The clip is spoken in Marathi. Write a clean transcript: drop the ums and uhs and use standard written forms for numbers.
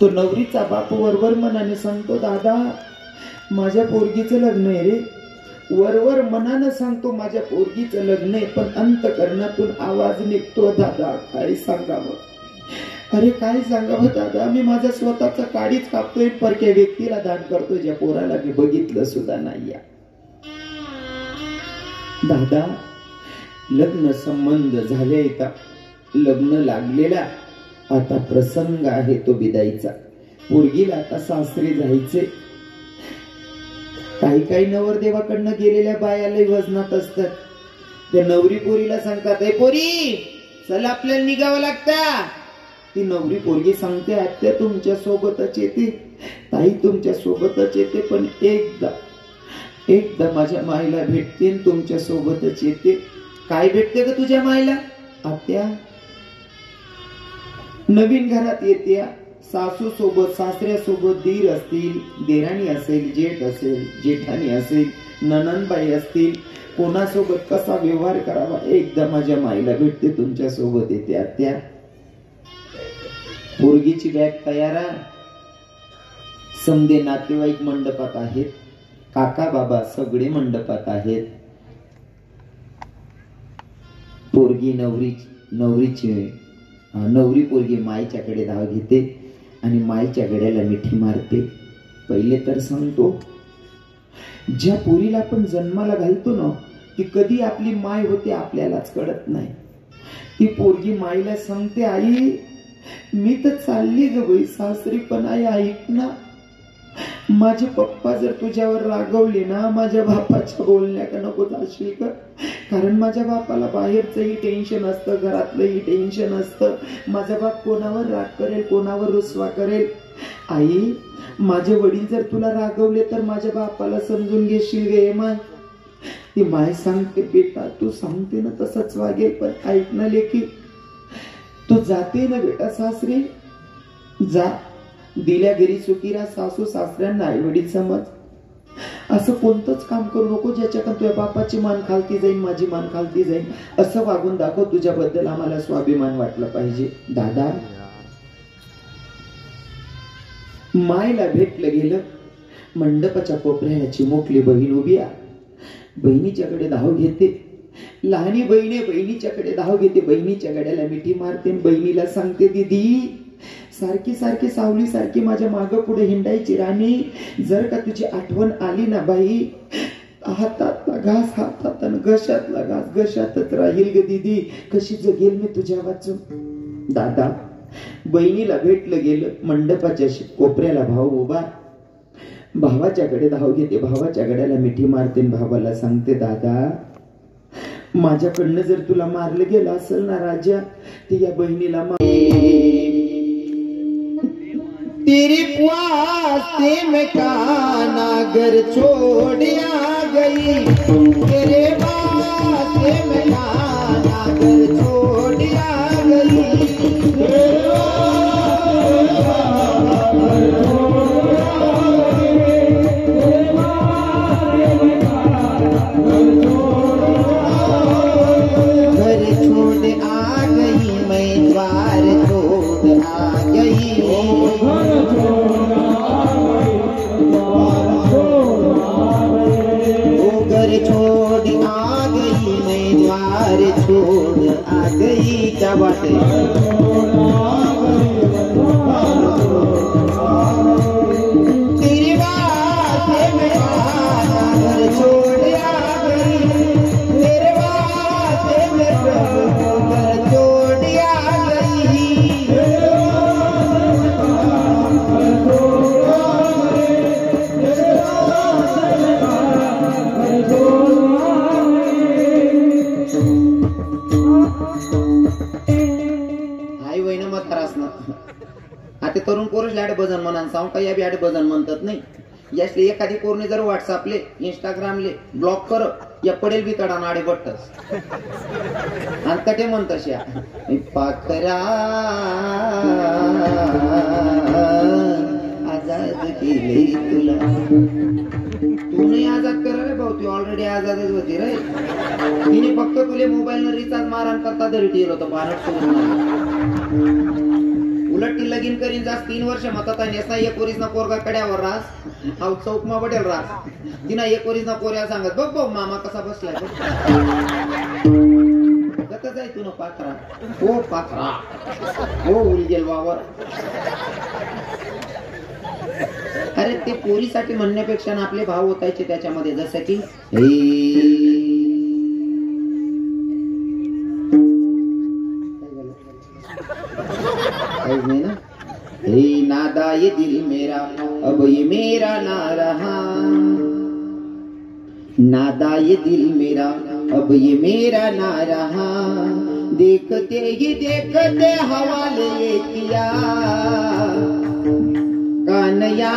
तो नवरीचा बाप वरवर मनाने सांगतो, दादा माझ्या पोरगीचं लग्न आहे रे. वरवर मनानं सांगतो माझ्या पोरगीचं लग्न आहे, पण अंतकरणातून आवाज निघतो, दादा काय सांगावं. अरे काय सांगावं दादा, मी माझा स्वतःचा काडीच कापतोय, परक्या व्यक्तीला दान करतोय ज्या पोराला मी बघितलं सुद्धा नाही. दादा लग्न संबंध झाले, लग्न लागलेला, आता प्रसंग आहे तो विदाईचा. पोरगीला आता सासरी जायचे. काही काही नवरदेवाकडनं गेलेल्या बायाला वजनात असतात. त्या नवरी पोरीला सांगतात, ए पोरी चला आपल्याला निघावं लागतं. ती नवरी पोरगी सांगते, आत्या तुमच्या सोबतच येते, ताई तुमच्या सोबतच येते, पण एकदा माझ्या माईला भेटते, तुमच्या सोबतच येते. काय भेटते ग तुझ्या माईला? आत्या नवीन घरात येते, सासू सोबत सासऱ्या सोबत दीर असतील, देराणी असेल, जेठ असेल, जेठाणी असेल, ननंदबाई असतील, कोणासोबत कसा व्यवहार करावा एकदा माझ्या माईला भेटते, तुमच्या सोबत येते. आत्या पोरगीची बॅग तयार आहे. समदे नातेवाईक मंडपात आहेत, काका बाबा सगळे मंडपात आहेत. पोरगी नवरी पोरगी माईच्याकडे धाव घेते आणि माईच्या गड्याला मिठी मारते. पहिले तर सांगतो, ज्या पोरीला आपण जन्माला घालतो ना, ती कधी आपली माय होते आपल्यालाच कळत नाही. ती पोरगी माईला सांगते, आई मी तर चालली ग बाई सासरी, पण आई ऐक ना, माझे पप्पा जर तुझ्यावर रागवले ना, माझ्या बापाच्या बोलण्या का नको जाशील का? कारण माझ्या बापाला बाहेरचंही टेन्शन असतं, घरातलंही टेन्शन असतं. माझा बाप कोणावर राग करेल, कोणावर रुसवा करेल. आई माझे वडील जर तुला रागवले तर माझ्या बापाला समजून घेशील गे माय. ती माय सांगते, बेटा तू सांगते ना तसंच वागेल, पण ऐक ना लेकी, तू जाते ना बेटा सासरी, जा. दिल्या घरी सुखीरा, सासू सासऱ्यांना आई वडील समज. असं कोणतंच काम करू नको ज्याच्याकडे तुझ्या बापाची मान खालती जाईल, माझी मान खालती जाईल. असं वागून दाखव, तुझ्याबद्दल आम्हाला स्वाभिमान वाटलं पाहिजे. दादा मायला भेटलं गेलं. मंडपाच्या कोपऱ्याला चिमुकली बहीण उभी आहे. बहिणीच्याकडे धाव घेते. लहानी बहिणी बहिणीच्याकडे धाव घेते, बहिणीच्या गड्याला मिठी मारते, बहिणीला सांगते, दीदी सारखी सारखी सावली सारखी माझ्या मागं पुढे हिंडायची राणी, जर का तुझी आठवण आली ना बाई, हातातला घास हातात आणि घशातला घास घशातच राहील ग दीदी, कशी जगेल मी तुझ्या वाचून. दादा बहिणीला भेटलं गेलं. मंडपाच्या कोपऱ्याला भाऊ उभा. भावाच्याकडे धाव घेते, भावाच्या गड्याला मिठी मारते, भावाला सांगते, दादा माझ्याकडनं जर तुला मारलं गेलं असेल ना राजा, ती या बहिणीला तेरी वास्ते में काना घर छोड़िया गई, तेरे वास्ते में काना घर छोड़िया गई, क्या बात है। तेरी बात में घर छोड़ आ गई, तेरे बात में घर छोड़ आ गई। आता तरुण पोरच लाड भजन म्हणा सांग का, या बी आड भजन म्हणतात नाही. यासले एखादी पोरने जर व्हॉट्सअपले इंस्टाग्रामले ब्लॉक कर, या पडेल बी तडा नाडे बट्टस आणि तटे म्हणतस या पाखरा आजाद केले तुला. तू नाही आजाद करा रे भाऊ, ती ऑलरेडी आजादच होती रे. तिने फक्त तुले मोबाईल न रिचार्ज मारण करता तरी ठेवलं होतं, भारत सोडून. उलट ती लगीन करीन जास 3 वर्ष मतात नेसा एक वरीस ना पोरगा कड्यावर रास हाव चौकमा बडेल रास तिना एक वरीस ना पोऱ्या सांगत बघ बघ मामा कसा बसलाय कत जाय तू ना पाखरा हो उलजेल वावर. अरे ते पोरीसाठी म्हणण्यापेक्षा आपले भाव होतायचे त्याच्यामध्ये जसं की नहीं ना हे नादा ये दिल मेरा अब ये मेरा ना रहा नादा ये दिल मेरा अब ये मेरा ना रहा देखते ही देखते हवाले किया कानया